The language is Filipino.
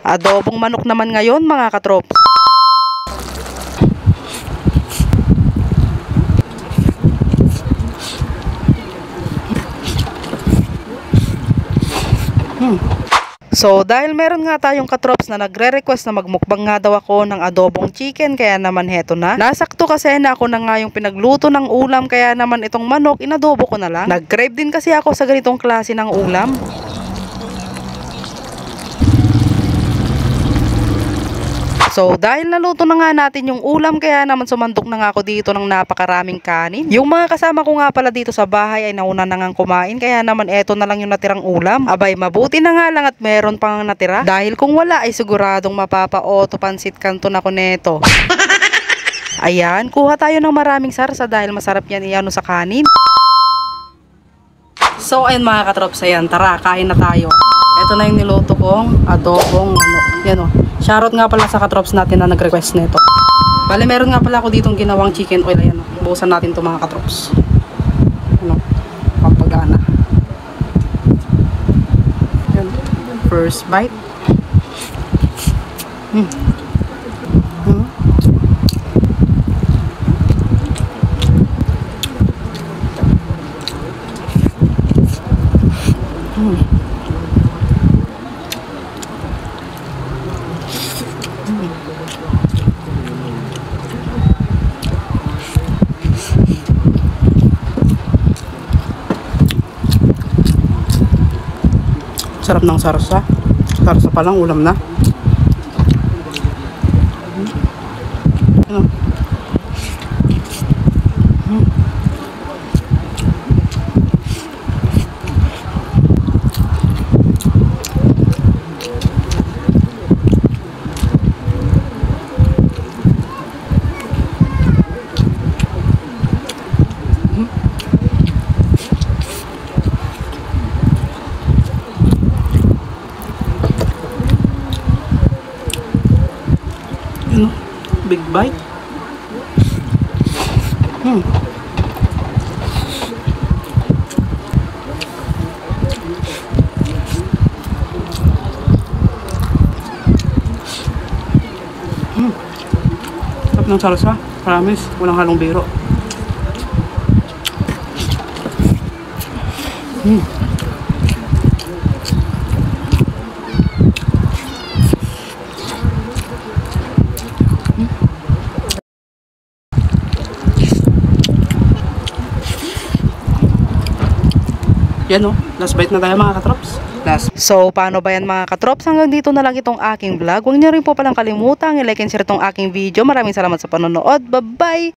Adobong manok naman ngayon mga katrops. So dahil meron nga tayong katrops na nagre-request na magmukbang nga daw ako ng adobong chicken, kaya naman heto na. Nasakto kasi na ako na nga yung pinagluto ng ulam, kaya naman itong manok inadobo ko na lang. Nag-crave din kasi ako sa ganitong klase ng ulam. So dahil naluto na nga natin yung ulam, kaya naman sumandok na nga ako dito ng napakaraming kanin. Yung mga kasama ko nga pala dito sa bahay ay nauna na nga kumain, kaya naman eto na lang yung natirang ulam. Abay, mabuti na nga lang at meron pang natira, dahil kung wala ay siguradong mapapa-auto pansit kanton ako neto. Ayan, kuha tayo ng maraming sarsa dahil masarap yan iano sa kanin. So ayun mga katrops, ayan, tara kain na tayo. Ito na yung niluto kong adobong manok. Yan o. Shoutout nga pala sa katrops natin na nag-request nito. Bale, meron nga pala ako ditong ginawang chicken oil. Ayan o. Buhusan natin ito mga katrops. Ano? Pampagana. Yan. First bite. Sarap ng sarsa. Sarsa pa lang, ulam na. Ano? Big bite. Sarap ng salsa. Promise, walang halong biro. Yan o, last bite na tayo mga katrops. So paano ba yan mga katrops? Hanggang dito na lang itong aking vlog. Huwag niyo rin po palang kalimutan i-like and share itong aking video. Maraming salamat sa panonood. Bye bye!